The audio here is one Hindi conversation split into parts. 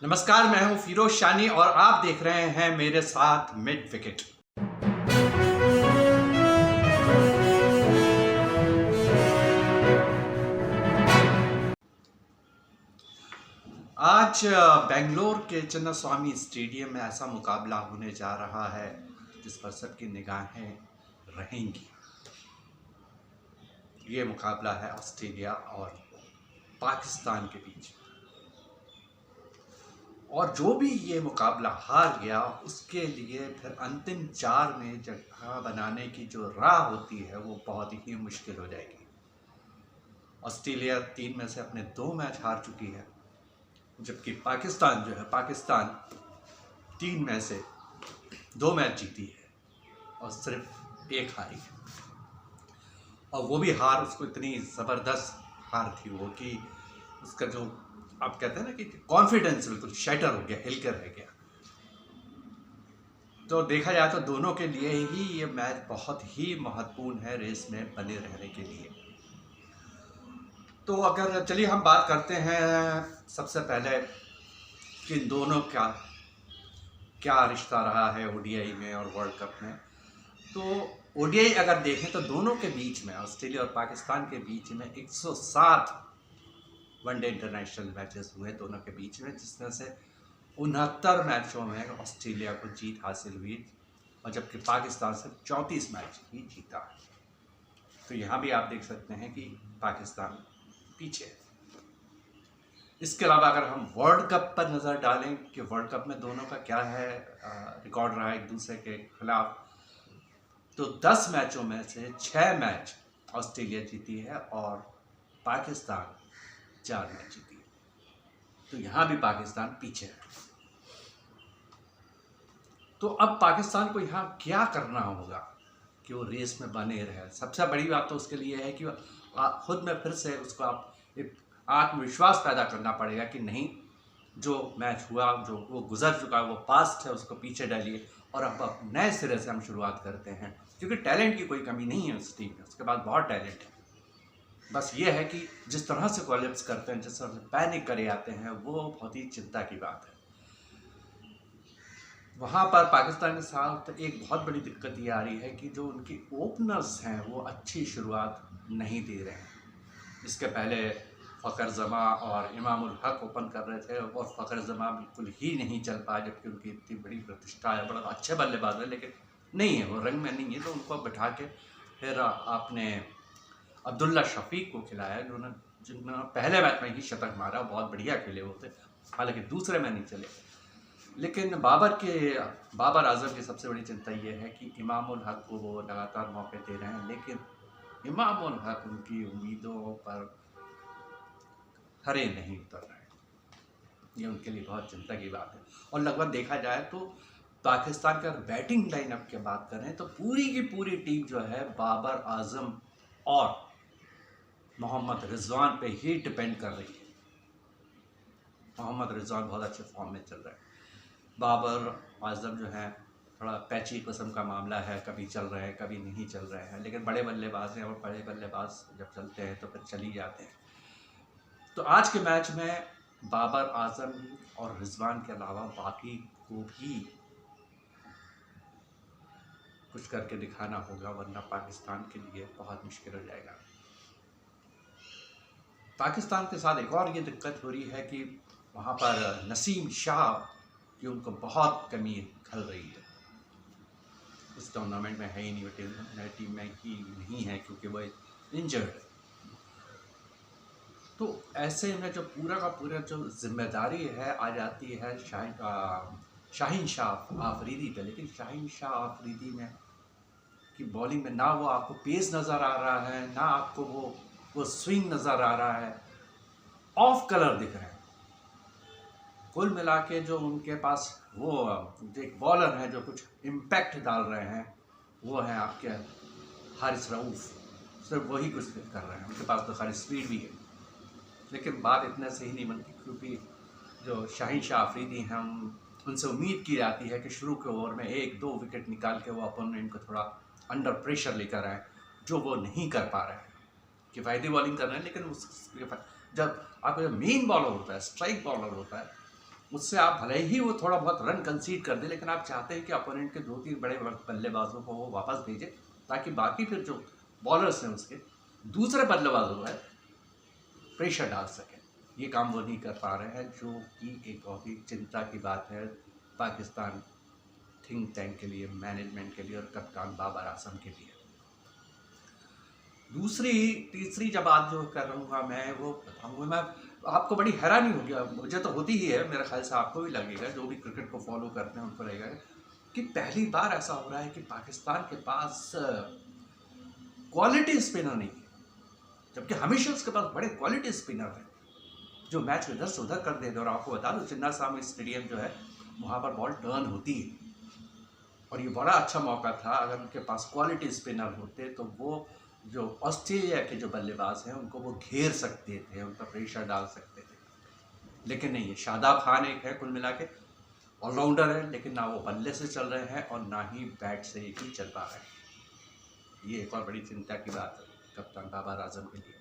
नमस्कार, मैं हूं फिरोज शानी और आप देख रहे हैं मेरे साथ मिड विकेट। आज बेंगलोर के चिन्नास्वामी स्टेडियम में ऐसा मुकाबला होने जा रहा है जिस पर सबकी निगाहें रहेंगी। ये मुकाबला है ऑस्ट्रेलिया और पाकिस्तान के बीच, और जो भी ये मुकाबला हार गया उसके लिए फिर अंतिम 4 में जगह बनाने की जो राह होती है वो बहुत ही मुश्किल हो जाएगी। ऑस्ट्रेलिया 3 में से अपने 2 मैच हार चुकी है, जबकि पाकिस्तान 3 में से 2 मैच जीती है और सिर्फ 1 हारी है। और वो भी हार उसको इतनी ज़बरदस्त हार थी वो कि उसका जो आप कहते हैं ना कि कॉन्फिडेंस बिल्कुल शैटर हो गया, हिल कर रह गया। तो देखा जाए तो दोनों के लिए ही ये मैच बहुत ही महत्वपूर्ण है रेस में बने रहने के लिए। तो अगर चलिए हम बात करते हैं सबसे पहले कि इन दोनों का क्या रिश्ता रहा है ओडीआई में और वर्ल्ड कप में। तो ओडीआई अगर देखें तो दोनों के बीच में, ऑस्ट्रेलिया और पाकिस्तान के बीच में 107 वनडे इंटरनेशनल मैचेस हुए दोनों के बीच में, जिसमें से 69 मैचों में ऑस्ट्रेलिया को जीत हासिल हुई और जबकि पाकिस्तान सिर्फ 34 मैच ही जीता है। तो यहाँ भी आप देख सकते हैं कि पाकिस्तान पीछे है। इसके अलावा अगर हम वर्ल्ड कप पर नज़र डालें कि वर्ल्ड कप में दोनों का क्या है रिकॉर्ड रहा एक दूसरे के खिलाफ, तो 10 मैचों में से 6 मैच ऑस्ट्रेलिया जीती है और पाकिस्तान 4 मैच जीती है। तो यहाँ भी पाकिस्तान पीछे है। तो अब पाकिस्तान को यहाँ क्या करना होगा कि वो रेस में बने रहे। सबसे बड़ी बात तो उसके लिए है कि खुद में फिर से उसको आप एक आत्मविश्वास पैदा करना पड़ेगा कि नहीं, जो मैच हुआ, जो वो गुजर चुका, वो पास्ट है, उसको पीछे डालिए और अब नए सिरे से हम शुरुआत करते हैं। क्योंकि टैलेंट की कोई कमी नहीं है उस टीम में, उसके बाद बहुत टैलेंट है। बस ये है कि जिस तरह से कोलैप्स करते हैं, जिस तरह से पैनिक करे आते हैं, वो बहुत ही चिंता की बात है। वहाँ पर पाकिस्तान के साथ एक बहुत बड़ी दिक्कत ये आ रही है कि जो उनकी ओपनर्स हैं वो अच्छी शुरुआत नहीं दे रहे हैं। इसके पहले फ़खर जमा और इमामुल हक ओपन कर रहे थे और फ़खर जमा बिल्कुल ही नहीं चल पाया, जबकि उनकी इतनी बड़ी प्रतिष्ठा है, बड़ा अच्छे बल्लेबाज है, लेकिन नहीं है, वो रंग में नहीं है। तो उनको बैठा के फिर आपने अब्दुल्ला शफीक को खिलाया, जिन्होंने पहले मैच में ही शतक मारा, बहुत बढ़िया खेले वो थे, हालांकि दूसरे में नहीं चले। लेकिन बाबर आजम की सबसे बड़ी चिंता ये है कि इमामुल हक को वो लगातार मौके दे रहे हैं, लेकिन इमामुल हक उनकी उम्मीदों पर खरे नहीं उतर रहे हैं। ये उनके लिए बहुत चिंता की बात है। और लगभग देखा जाए तो पाकिस्तान का बैटिंग लाइनअप की बात करें तो पूरी की पूरी टीम जो है बाबर आजम और मोहम्मद रिजवान पे ही डिपेंड कर रही है। मोहम्मद रिजवान बहुत अच्छे फॉर्म में चल रहे हैं। बाबर आजम जो है थोड़ा पैची किस्म का मामला है, कभी चल रहे हैं कभी नहीं चल रहे हैं, लेकिन बड़े बल्लेबाज हैं और बड़े बल्लेबाज जब चलते हैं तो फिर चल ही जाते हैं। तो आज के मैच में बाबर आजम और रिजवान के अलावा बाकी को भी कुछ करके दिखाना होगा, वरना पाकिस्तान के लिए बहुत मुश्किल हो जाएगा। पाकिस्तान के साथ एक और ये दिक्कत हो रही है कि वहाँ पर नसीम शाह की उनको बहुत कमी खल रही है। इस टूर्नामेंट में है ही नहीं, टीम में ही नहीं है क्योंकि वो इंजर्ड है। तो ऐसे में जो पूरा का पूरा जो जिम्मेदारी है आ जाती है शाहीन शाह आफरीदी पे। लेकिन शाहीन शाह आफरीदी में की बॉलिंग में ना वो आपको पेस नज़र आ रहा है, ना आपको वो स्विंग नज़र आ रहा है, ऑफ कलर दिख रहे हैं। कुल मिला के जो उनके पास वो एक बॉलर है जो कुछ इम्पैक्ट डाल रहे हैं वो है आपके हारिस रऊफ, सिर्फ वही कुछ कर रहे हैं। उनके पास तो सारी स्पीड भी है, लेकिन बात इतने से ही नहीं बनती, क्योंकि जो शाहीन शाह आफरीदी हैं उनसे उम्मीद की जाती है कि शुरू के ओवर में 1-2 विकेट निकाल के वो अपोनेंट को थोड़ा अंडर प्रेशर लेकर आए, जो वो नहीं कर पा रहे हैं। किफ़ायती बॉलिंग कर रहे हैं, लेकिन जब आपका जो मेन बॉलर होता है, स्ट्राइक बॉलर होता है, उससे आप भले ही वो थोड़ा बहुत रन कंसीड कर दे, लेकिन आप चाहते हैं कि अपोनेंट के 2-3 बड़े बल्लेबाजों को वो वापस भेजे, ताकि बाकी फिर जो बॉलर्स हैं उसके दूसरे बल्लेबाजों पर प्रेशर डाल सकें। ये काम वो नहीं कर पा रहे हैं, जो कि एक बहुत ही चिंता की बात है पाकिस्तान थिंक टैंक के लिए, मैनेजमेंट के लिए और कप्तान बाबर आजम के लिए। तीसरी जब बात जो कर रहूँगा मैं वो बताऊँगा, मैं आपको बड़ी हैरानी होगी, मुझे तो होती ही है, मेरे ख्याल से आपको भी लगेगा, जो भी क्रिकेट को फॉलो करते हैं उनको लगेगा कि पहली बार ऐसा हो रहा है कि पाकिस्तान के पास क्वालिटी स्पिनर नहीं है, जबकि हमेशा उसके पास बड़े क्वालिटी स्पिनर हैं जो मैच इधर से उधर कर देते। और आपको बता दूं, चिन्नास्वामी स्टेडियम जो है वहाँ पर बॉल टर्न होती है, और ये बड़ा अच्छा मौका था, अगर उनके पास क्वालिटी स्पिनर होते तो वो जो ऑस्ट्रेलिया के जो बल्लेबाज हैं उनको वो घेर सकते थे, उन पर प्रेशर डाल सकते थे। लेकिन नहीं, शादाब खान एक है कुल मिला के ऑलराउंडर है, लेकिन ना वो बल्ले से चल रहे हैं और ना ही बैट से ही चल पा रहे हैं। ये एक और बड़ी चिंता की बात है कप्तान बाबर आजम के लिए।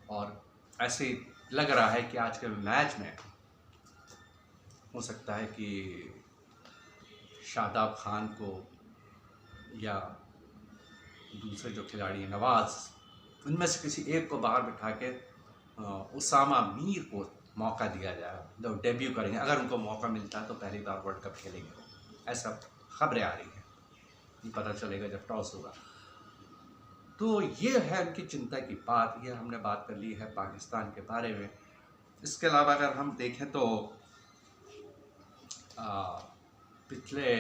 और ऐसे लग रहा है कि आज के मैच में हो सकता है कि शादाब खान को या दूसरे जो खिलाड़ी हैं नवाज़, उनमें से किसी एक को बाहर बिठा के उसामा मीर को मौका दिया जाए, जो डेब्यू करेंगे। अगर उनको मौका मिलता है तो पहली बार वर्ल्ड कप खेलेंगे, ऐसा खबरें आ रही हैं। ये पता चलेगा जब टॉस होगा। तो ये है उनकी चिंता की बात। ये हमने बात कर ली है पाकिस्तान के बारे में। इसके अलावा अगर हम देखें तो पिछले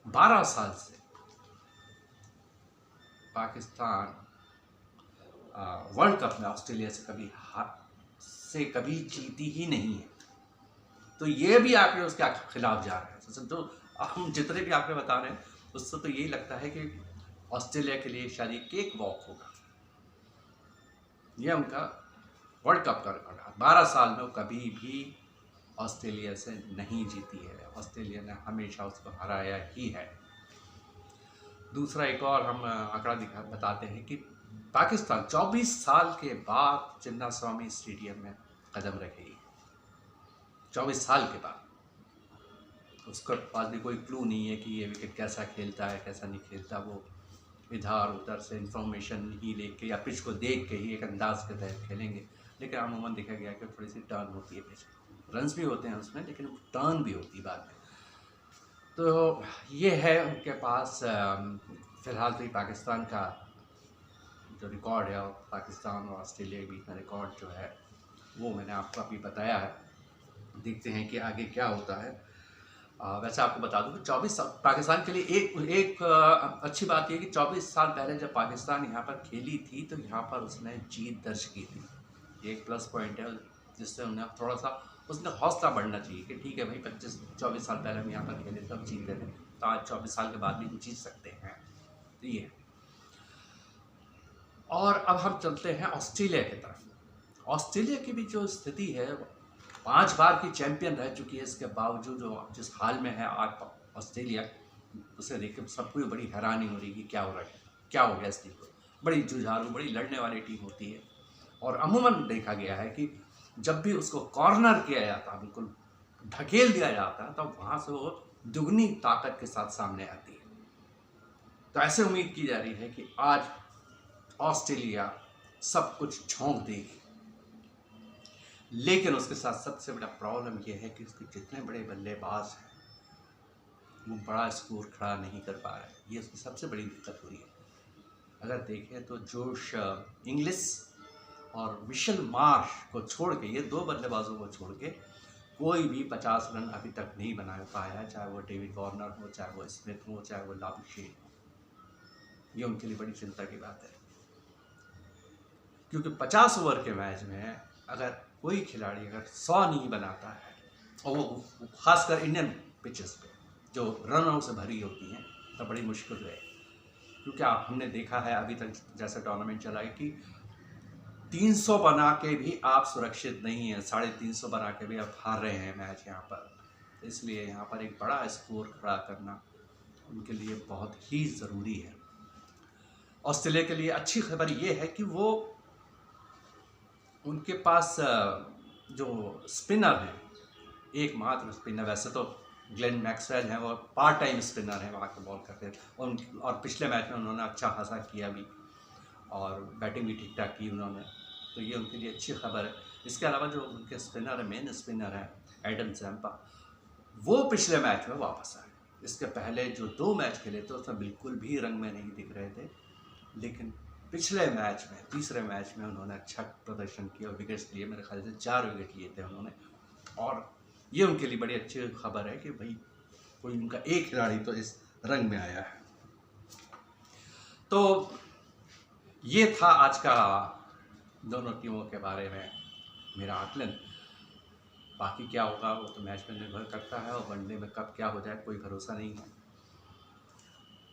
12 साल से पाकिस्तान वर्ल्ड कप में ऑस्ट्रेलिया से कभी जीती ही नहीं है। तो ये भी आंकड़े उसके खिलाफ जा रहे हैं। तो हम जितने भी आंकड़े बता रहे हैं उससे तो यही लगता है कि ऑस्ट्रेलिया के लिए शायद केक वॉक होगा। ये उनका वर्ल्ड कप का रिकॉर्ड है। 12 साल में वो कभी भी ऑस्ट्रेलिया से नहीं जीती है। ऑस्ट्रेलिया ने हमेशा उसको हराया ही है। दूसरा एक और हम आंकड़ा बताते हैं कि पाकिस्तान 24 साल के बाद चिन्नास्वामी स्टेडियम में कदम रखेगी। 24 साल के बाद। उसके पास भी कोई क्लू नहीं है कि ये विकेट कैसा खेलता है, कैसा नहीं खेलता। वो इधर उधर से इंफॉर्मेशन ही लेके या पिच को देख के ही एक अंदाज के तहत खेलेंगे। लेकिन अमूमन देखा गया कि थोड़ी सी टर्न होती है पिच, रन्स भी होते हैं उसमें, लेकिन टर्न भी होती है बाद में। तो ये है उनके पास फ़िलहाल तो ये पाकिस्तान का जो रिकॉर्ड है, और पाकिस्तान और ऑस्ट्रेलिया के बीच में रिकॉर्ड जो है वो मैंने आपको अभी बताया है। देखते हैं कि आगे क्या होता है। वैसे आपको बता दूं कि 24 साल पाकिस्तान के लिए एक अच्छी बात यह कि 24 साल पहले जब पाकिस्तान यहाँ पर खेली थी तो यहाँ पर उसने जीत दर्ज की थी। ये एक प्लस पॉइंट है जिससे उन्हें थोड़ा सा उसने हौसला बढ़ना चाहिए कि ठीक है भाई, 24 साल पहले हम यहाँ पर खेले तब जीते थे, तो आज 24 साल के बाद भी हम जीत सकते हैं। तो ये, और अब हम चलते हैं ऑस्ट्रेलिया की तरफ। ऑस्ट्रेलिया की भी जो स्थिति है, 5 बार की चैंपियन रह चुकी है, इसके बावजूद जो जिस हाल में है आज ऑस्ट्रेलिया, उसे देख के सबको बड़ी हैरानी हो रही कि क्या हो रहा है, क्या हो गया इस टीम को। बड़ी जुझारू, बड़ी लड़ने वाली टीम होती है, और अमूमन देखा गया है कि जब भी उसको कॉर्नर किया जाता है, बिल्कुल ढकेल दिया जाता है, तो वहाँ से वो दुगनी ताकत के साथ सामने आती है। तो ऐसे उम्मीद की जा रही है कि आज ऑस्ट्रेलिया सब कुछ झोंक देगी। लेकिन उसके साथ सबसे बड़ा प्रॉब्लम यह है कि उसके जितने बड़े बल्लेबाज हैं वो बड़ा स्कोर खड़ा नहीं कर पा रहे। ये उसकी सबसे बड़ी दिक्कत हुई है। अगर देखें तो जोश इंग्लिश और मिशेल मार्श को छोड़ के, ये 2 बल्लेबाजों को छोड़ के कोई भी 50 रन अभी तक नहीं बना पाया, चाहे वो डेविड वार्नर हो, चाहे वो स्मिथ हो, चाहे वो लाबुशेन हो। ये उनके लिए बड़ी चिंता की बात है, क्योंकि 50 ओवर के मैच में अगर कोई खिलाड़ी अगर 100 नहीं बनाता है, और वो खासकर इंडियन पिचेस पे जो रनों से भरी होती हैं, तो बड़ी मुश्किल है। क्योंकि हमने देखा है अभी तक जैसा टूर्नामेंट चला है कि 300 बना के भी आप सुरक्षित नहीं हैं, 350 बना के भी आप हार रहे हैं मैच यहाँ पर। इसलिए यहाँ पर एक बड़ा स्कोर खड़ा करना उनके लिए बहुत ही ज़रूरी है। ऑस्ट्रेलिया के लिए अच्छी खबर ये है कि वो उनके पास जो स्पिनर हैं, एकमात्र स्पिनर, वैसे तो ग्लेन मैक्सवेल हैं, वो पार्ट टाइम स्पिनर हैं, वहाँ के बॉल करते हैं और पिछले मैच में उन्होंने अच्छा खासा किया भी और बैटिंग भी ठीक ठाक की उन्होंने, तो ये उनके लिए अच्छी खबर है। इसके अलावा जो उनके स्पिनर है, मेन स्पिनर है एडम जैम्पा, वो पिछले मैच में वापस आए। इसके पहले जो 2 मैच खेले थे उसमें बिल्कुल भी रंग में नहीं दिख रहे थे, लेकिन पिछले मैच में, तीसरे मैच में उन्होंने अच्छा प्रदर्शन किया और विकेट्स लिए, मेरे ख्याल से 4 विकेट लिए थे उन्होंने, और ये उनके लिए बड़ी अच्छी खबर है कि भाई कोई उनका एक खिलाड़ी तो इस रंग में आया है। तो ये था आज का दोनों टीमों के बारे में मेरा आकलन। बाकी क्या होगा वो तो मैच में निर्भर करता है, और वनडे में कब क्या हो जाए कोई भरोसा नहीं है।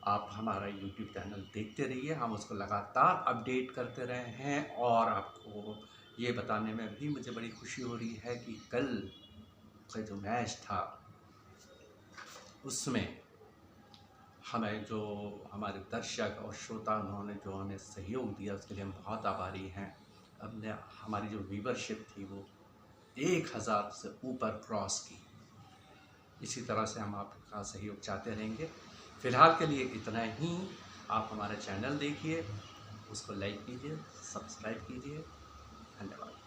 आप हमारा YouTube चैनल देखते रहिए, हम उसको लगातार अपडेट करते रहे हैं, और आपको ये बताने में भी मुझे बड़ी खुशी हो रही है कि कल का जो मैच था उसमें हमें जो हमारे दर्शक और श्रोता उन्होंने जो हमें सहयोग दिया उसके लिए हम बहुत आभारी हैं। हमने हमारी जो व्यूवरशिप थी वो 1000 से ऊपर क्रॉस की। इसी तरह से हम आपका सहयोग चाहते रहेंगे। फ़िलहाल के लिए इतना ही। आप हमारा चैनल देखिए, उसको लाइक कीजिए, सब्सक्राइब कीजिए। धन्यवाद।